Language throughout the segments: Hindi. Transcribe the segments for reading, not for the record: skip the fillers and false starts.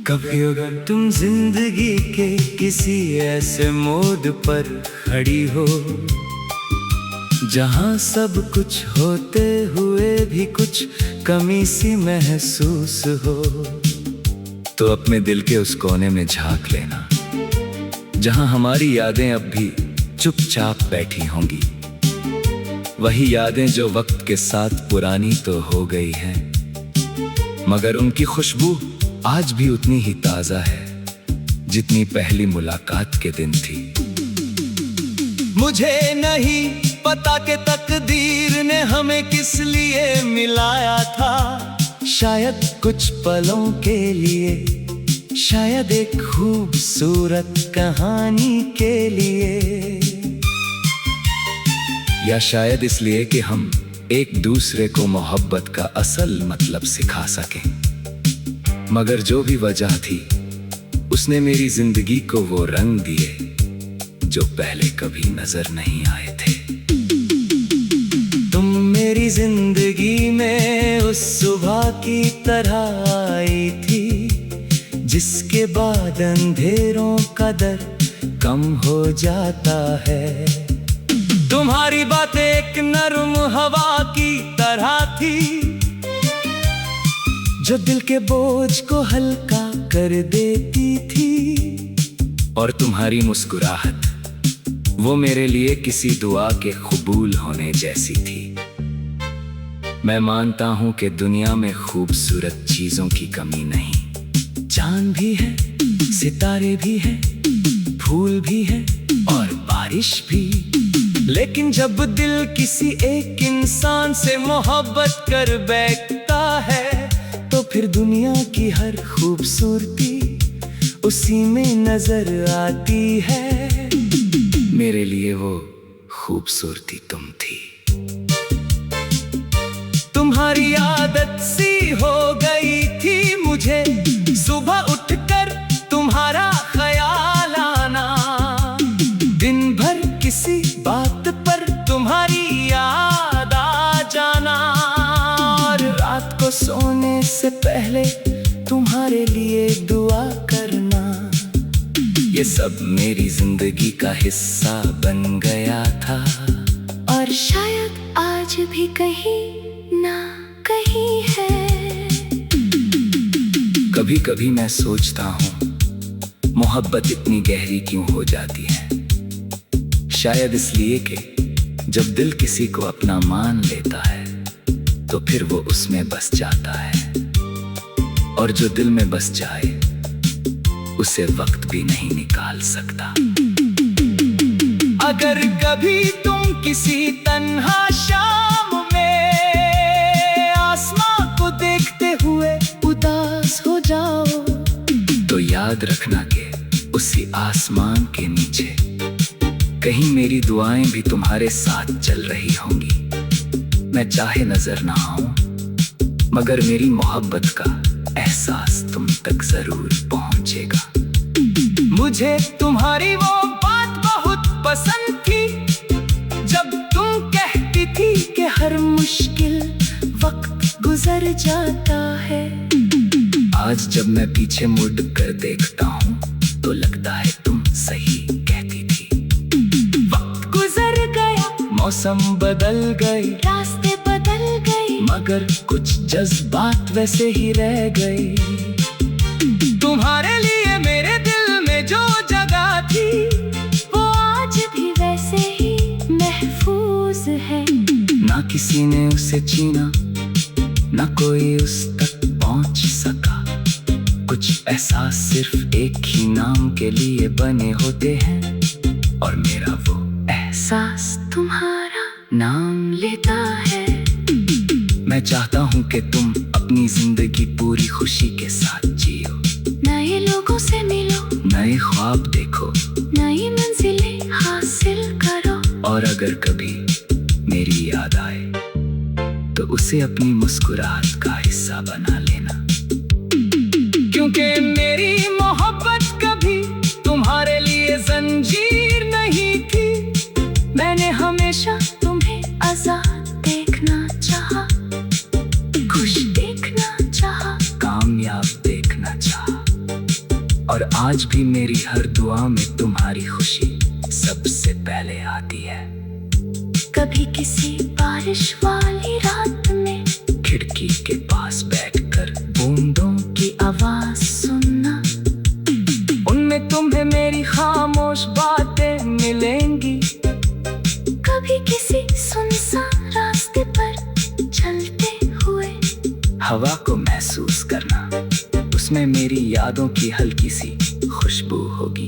कभी अगर तुम जिंदगी के किसी ऐसे मोड़ पर खड़ी हो जहां सब कुछ होते हुए भी कुछ कमी सी महसूस हो, तो अपने दिल के उस कोने में झांक लेना जहां हमारी यादें अब भी चुपचाप बैठी होंगी। वही यादें जो वक्त के साथ पुरानी तो हो गई हैं, मगर उनकी खुशबू आज भी उतनी ही ताजा है जितनी पहली मुलाकात के दिन थी। मुझे नहीं पता कि तकदीर ने हमें किस लिए मिलाया था, शायद कुछ पलों के लिए, शायद एक खूबसूरत कहानी के लिए, या शायद इसलिए कि हम एक दूसरे को मोहब्बत का असल मतलब सिखा सकें। मगर जो भी वजह थी, उसने मेरी जिंदगी को वो रंग दिए जो पहले कभी नजर नहीं आए थे। तुम मेरी जिंदगी में उस सुबह की तरह आई थी जिसके बाद अंधेरों का डर कम हो जाता है। तुम्हारी बातें एक नरम हवा की तरह थी जो दिल के बोझ को हल्का कर देती थी, और तुम्हारी मुस्कुराहट वो मेरे लिए किसी दुआ के कबूल होने जैसी थी। मैं मानता हूं कि दुनिया में खूबसूरत चीजों की कमी नहीं, चांद भी है, सितारे भी हैं, फूल भी हैं और बारिश भी, लेकिन जब दिल किसी एक इंसान से मोहब्बत कर बैठता है तो फिर दुनिया की हर खूबसूरती उसी में नजर आती है। मेरे लिए वो खूबसूरती तुम थी। तुम्हारी आदत सी हो गई थी मुझे सुबह उठकर तुम्हारा ख्याल आना, दिन भर किसी बात पर तुम्हारी याद आ जाना, और रात को सोने से पहले तुम्हारे लिए दुआ करना। ये सब मेरी जिंदगी का हिस्सा बन गया था, और शायद आज भी कहीं ना कहीं है। कभी कभी मैं सोचता हूँ मोहब्बत इतनी गहरी क्यों हो जाती है। शायद इसलिए कि जब दिल किसी को अपना मान लेता है तो फिर वो उसमें बस जाता है, और जो दिल में बस जाए उसे वक्त भी नहीं निकाल सकता। अगर कभी तुम किसी तन्हा शाम में आसमां को देखते हुए उदास हो जाओ, तो याद रखना कि उसी आसमान के नीचे कहीं मेरी दुआएं भी तुम्हारे साथ चल रही होंगी। मैं चाहे नजर ना आऊं, मगर मेरी मोहब्बत का एहसास तुम तक जरूर पहुंचेगा। मुझे तुम्हारी वो बात बहुत पसंद थी जब तुम कहती थी कि हर मुश्किल वक्त गुजर जाता है। आज जब मैं पीछे मुड़ कर देखता हूँ तो लगता है तुम सही कहती थी। वक्त गुजर गया, मौसम बदल गए, रास्ते बदल गए, मगर कुछ जज्बात वैसे ही रह गए। तुम्हारे लिए मेरे दिल में जो जगह थी वो आज भी वैसे ही महफूज है। ना किसी ने उसे छीना, ना कोई उस तक पहुंच सका। कुछ एहसास सिर्फ एक ही नाम के लिए बने होते हैं, और मेरा वो एहसास तुम्हारा नाम लेता है। मैं चाहता हूँ कि तुम अपनी जिंदगी पूरी खुशी के साथ जियो, नए लोगों से मिलो, नए ख्वाब देखो, नई मंजिलें हासिल करो, और अगर कभी मेरी याद आए तो उसे अपनी मुस्कुराहट का हिस्सा बना लेना, क्योंकि मेरी मोहब्बत कभी तुम्हारे लिए जंजीर नहीं थी। मैंने हमेशा तुम्हें आजाद देखना चाहा। आज भी मेरी हर दुआ में तुम्हारी खुशी सबसे पहले आती है। कभी किसी बारिश वाली रात में खिड़की के पास बैठकर बूंदों की आवाज सुनना, उनमें तुम्हें मेरी खामोश बातें मिलेंगी। कभी किसी सुनसान रास्ते पर चलते हुए हवा को महसूस करना, उसमें मेरी यादों की हल्की सी खुशबू होगी।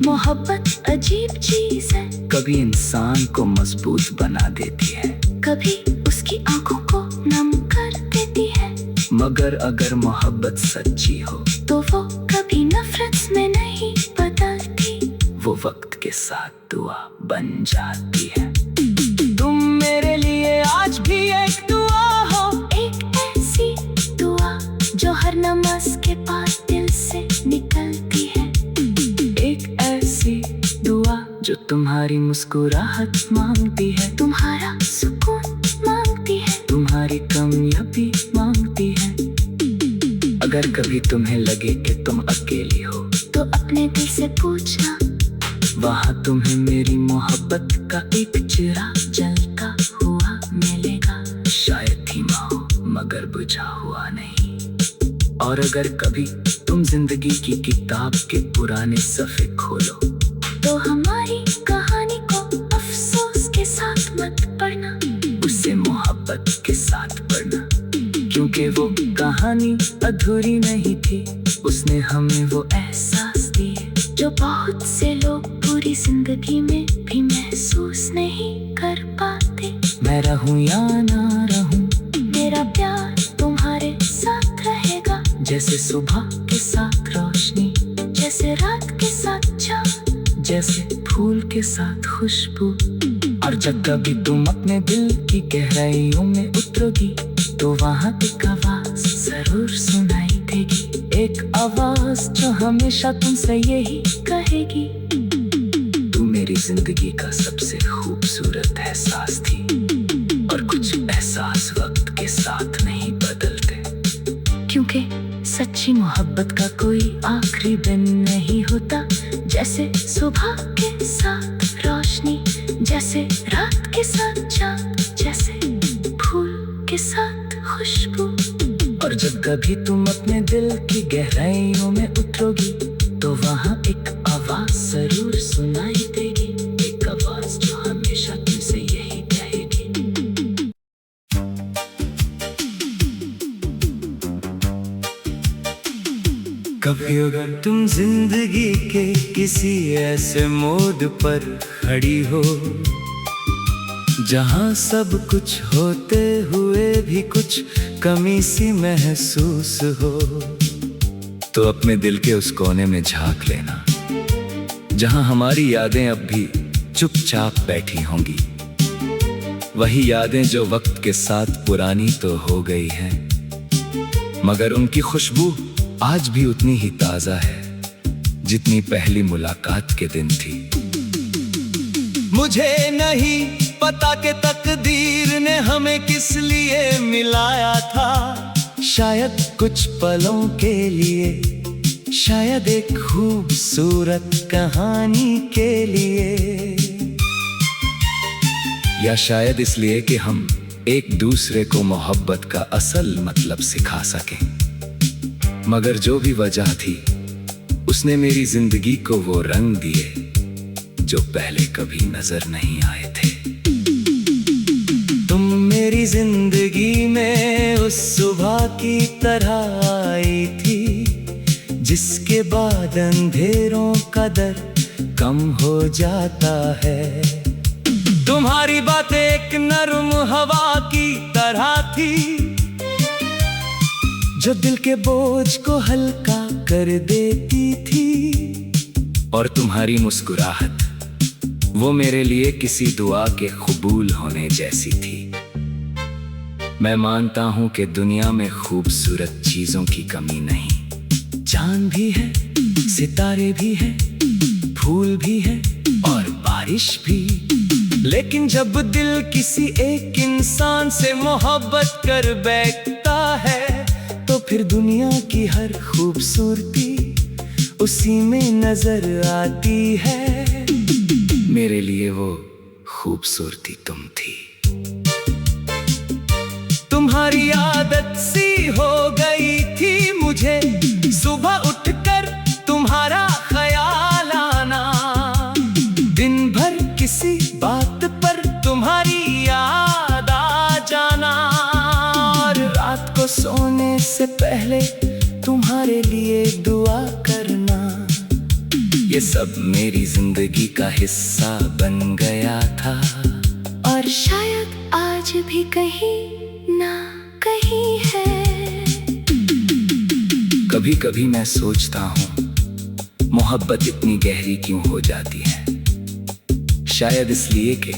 मोहब्बत अजीब चीज है, कभी इंसान को मजबूत बना देती है, कभी उसकी आंखों को नम कर देती है। मगर अगर मोहब्बत सच्ची हो तो वो कभी नफरत में नहीं बदलती, वो वक्त के साथ दुआ बन जाती है। तुम मेरे लिए आज भी एक दुआ हो, एक ऐसी दुआ जो हर नमाज के पास दिल से निकलती है। एक ऐसी दुआ जो तुम्हारी मुस्कुराहट मांगती है, तुम्हारा सुकून मांगती है, तुम्हारी कामयाबी मांगती है। अगर कभी तुम्हें लगे कि तुम अकेली हो तो अपने दिल से पूछना, वहाँ तुम्हें मेरी मोहब्बत का एक चिराग जलता हुआ मिलेगा। शायद धीमा हो मगर बुझा हुआ नहीं। और अगर कभी तुम जिंदगी की किताब के पुराने सफ़े खोलो तो हमारी कहानी को अफसोस के साथ मत पढ़ना, उसे मोहब्बत के साथ पढ़ना, क्योंकि वो कहानी अधूरी नहीं थी, उसने हमें वो एहसास दिए जो बहुत से लोग पूरी जिंदगी में भी महसूस नहीं कर पाते। मैं रहूं या ना रहूं, मेरा प्यार तुम्हारे साथ रहेगा, जैसे सुबह के साथ रोशनी, जैसे रात के साथ चाँद, जैसे फूल के साथ खुशबू। और जब कभी तुम अपने दिल की गहराइयों में उतरोगी तो वहाँ एक आवाज जरूर सुनाई देगी, एक आवाज जो हमेशा तुमसे यही कहेगी, तू मेरी जिंदगी का सबसे खूबसूरत एहसास थी। और कुछ एहसास वक्त के साथ नहीं बदलते, क्योंकि सच्ची मोहब्बत का कोई आखिरी दिन नहीं होता। जैसे सुबह के साथ रोशनी, जैसे रात के साथ चाँद, जैसे फूल के साथ खुशबू। और जब कभी तुम अपने दिल की गहराइयों में उतरोगी तो वहाँ एक आवाज जरूर सुनाई देगी, एक आवाज जो हमेशा तुमसे यही कहेगी। कभी अगर तुम जिंदगी के किसी ऐसे मोड़ पर खड़ी हो जहाँ सब कुछ होते हुए भी कुछ कमी सी महसूस हो, तो अपने दिल के उस कोने में झांक लेना जहाँ हमारी यादें अब भी चुपचाप बैठी होंगी। वही यादें जो वक्त के साथ पुरानी तो हो गई हैं, मगर उनकी खुशबू आज भी उतनी ही ताजा है जितनी पहली मुलाकात के दिन थी। मुझे नहीं पता कि तकदीर ने हमें किस लिए मिलाया था, शायद कुछ पलों के लिए, शायद एक खूबसूरत कहानी के लिए, या शायद इसलिए कि हम एक दूसरे को मोहब्बत का असल मतलब सिखा सकें। मगर जो भी वजह थी, उसने मेरी जिंदगी को वो रंग दिए जो पहले कभी नजर नहीं आए थे। तुम मेरी जिंदगी में उस सुबह की तरह आई थी, जिसके बाद अंधेरों का डर कम हो जाता है। तुम्हारी बातें एक नरम हवा की तरह थी, जो दिल के बोझ को हल्का कर देती थी। और तुम्हारी मुस्कुराहट वो मेरे लिए किसी दुआ के कबूल होने जैसी थी। मैं मानता हूँ कि दुनिया में खूबसूरत चीजों की कमी नहीं। चांद भी है, सितारे भी हैं, फूल भी हैं और बारिश भी। लेकिन जब दिल किसी एक इंसान से मोहब्बत कर बैठता है, तो फिर दुनिया की हर खूबसूरती उसी में नजर आती है। मेरे लिए वो खूबसूरती तुम थी। तुम्हारी आदत सी हो गई थी मुझे, सुबह उठकर तुम्हारा ख्याल आना, दिन भर किसी बात पर तुम्हारी याद आ जाना, और रात को सोने से पहले तुम्हारे लिए दुआ करना। ये सब मेरी जिंदगी का हिस्सा बन गया था, और शायद आज भी कहीं ना कहीं है। कभी कभी मैं सोचता हूँ मोहब्बत इतनी गहरी क्यों हो जाती है। शायद इसलिए कि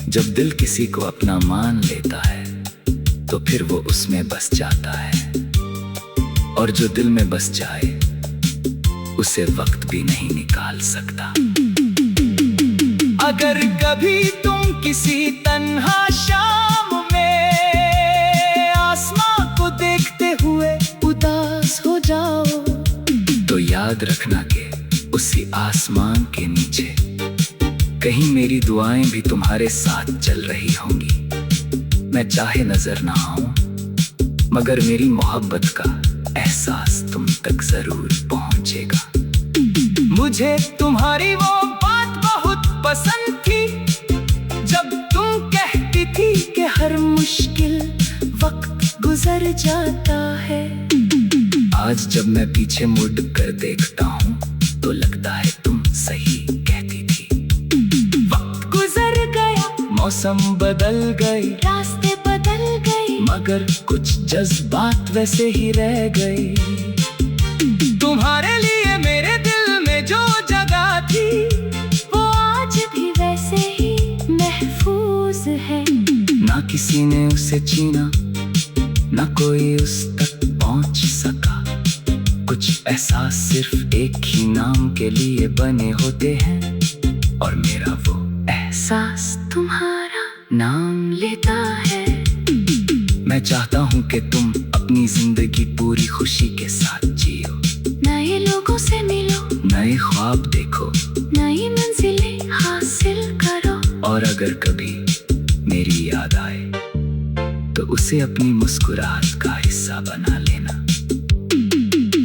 जब दिल किसी को अपना मान लेता है तो फिर वो उसमें बस जाता है, और जो दिल में बस जाए उसे वक्त भी नहीं निकाल सकता। अगर कभी तुम किसी तन्हा शाम में आसमां को देखते हुए उदास हो जाओ, तो याद रखना कि उसी आसमान के नीचे कहीं मेरी दुआएं भी तुम्हारे साथ चल रही होंगी। मैं चाहे नजर ना आऊं, मगर मेरी मोहब्बत का एहसास तुम तक जरूर पहुंचेगा। मुझे तुम्हारी वो बात बहुत पसंद थी, जब तुम कहती थी कि हर मुश्किल वक्त गुजर जाता है। आज जब मैं पीछे मुड़ कर देखता हूँ तो लगता है तुम सही कहती थी। वक्त गुजर गया, मौसम बदल गई, रास्ते बदल गए, मगर कुछ जज्बात वैसे ही रह गए। तुम्हारे लिए मेरे दिल में जो जगह थी वो आज भी वैसे ही महफूज है। ना किसी ने उसे छीना, ना कोई उस तक पहुंच सका। कुछ एहसास सिर्फ एक ही नाम के लिए बने होते हैं, और मेरा वो एहसास तुम्हारा नाम लेता है। मैं चाहता हूँ कि तुम अपनी जिंदगी पूरी खुशी के साथ जियो, नए लोगों से मिलो, नए ख्वाब देखो, नई मंजिलें हासिल करो, और अगर कभी मेरी याद आए तो उसे अपनी मुस्कुराहट का हिस्सा बना लेना।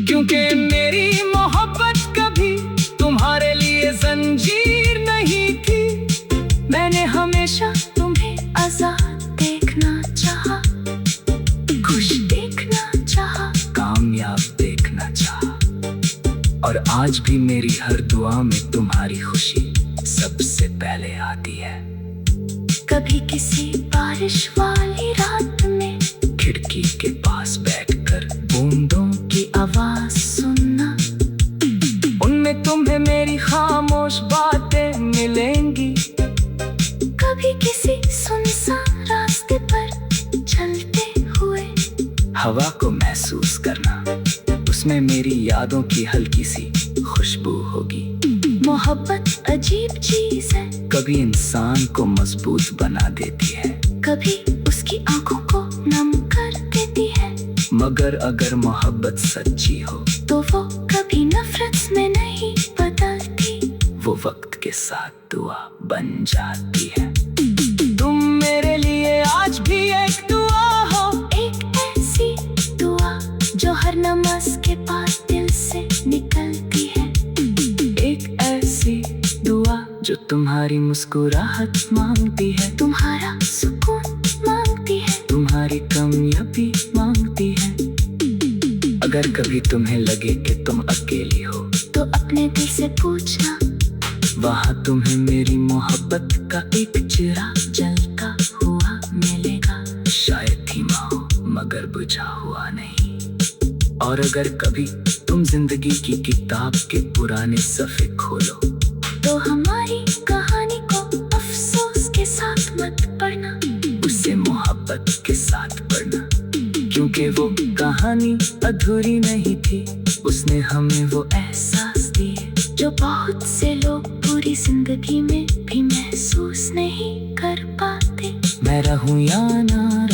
क्योंकि मेरी मोहब्बत कभी तुम्हारे लिए जंजीर नहीं थी। मैंने हमेशा तुम्हें आजाद देखना चाहा, खुश देखना चाहा, कामयाब देखना चाहा, और आज भी मेरी हर दुआ में तुम्हारी खुशी सबसे पहले आती है। कभी किसी बारिश वाली रात में खिड़की के पास बैठकर बूंदों की आवाज सुनना, उनमें तुम्हें मेरी खामोश बातें मिलेंगी। कभी किसी सुनसान रास्ते पर चलते हुए हवा को महसूस करना, उसमें मेरी यादों की हल्की सी खुशबू होगी। मोहब्बत अजीब चीज है, कभी इंसान को मजबूत बना देती है, कभी उसकी आंखों को नम कर देती है, मगर अगर मोहब्बत सच्ची हो तो वो कभी नफरत में नहीं बदलती, वो वक्त के साथ दुआ बन जाती है। तुम मेरे लिए आज भी एक दुआ हो, एक ऐसी दुआ जो हर नमाज के बाद दिल से निकलती है, एक ऐसी दुआ जो तुम्हारी मुस्कुराहट मांगती है, तुम्हारा सुकून मांगती है, तुम्हारी कामयाबी मांगती है। अगर कभी तुम्हें लगे कि तुम अकेली हो तो अपने दिल से पूछना, वहाँ तुम्हें मेरी मोहब्बत का एक चिराग जलता हुआ मिलेगा। शायद धीमा हो मगर बुझा हुआ नहीं। और अगर कभी तुम जिंदगी की किताब के पुराने सफ़े खोलो तो हमारी कहानी को अफसोस के साथ मत पढ़ना, उसे मोहब्बत के साथ पढ़ना, क्योंकि वो कहानी अधूरी नहीं थी, उसने हमें वो एहसास दिए जो बहुत से लोग पूरी जिंदगी में भी महसूस नहीं कर पाते। मैं रहूं या ना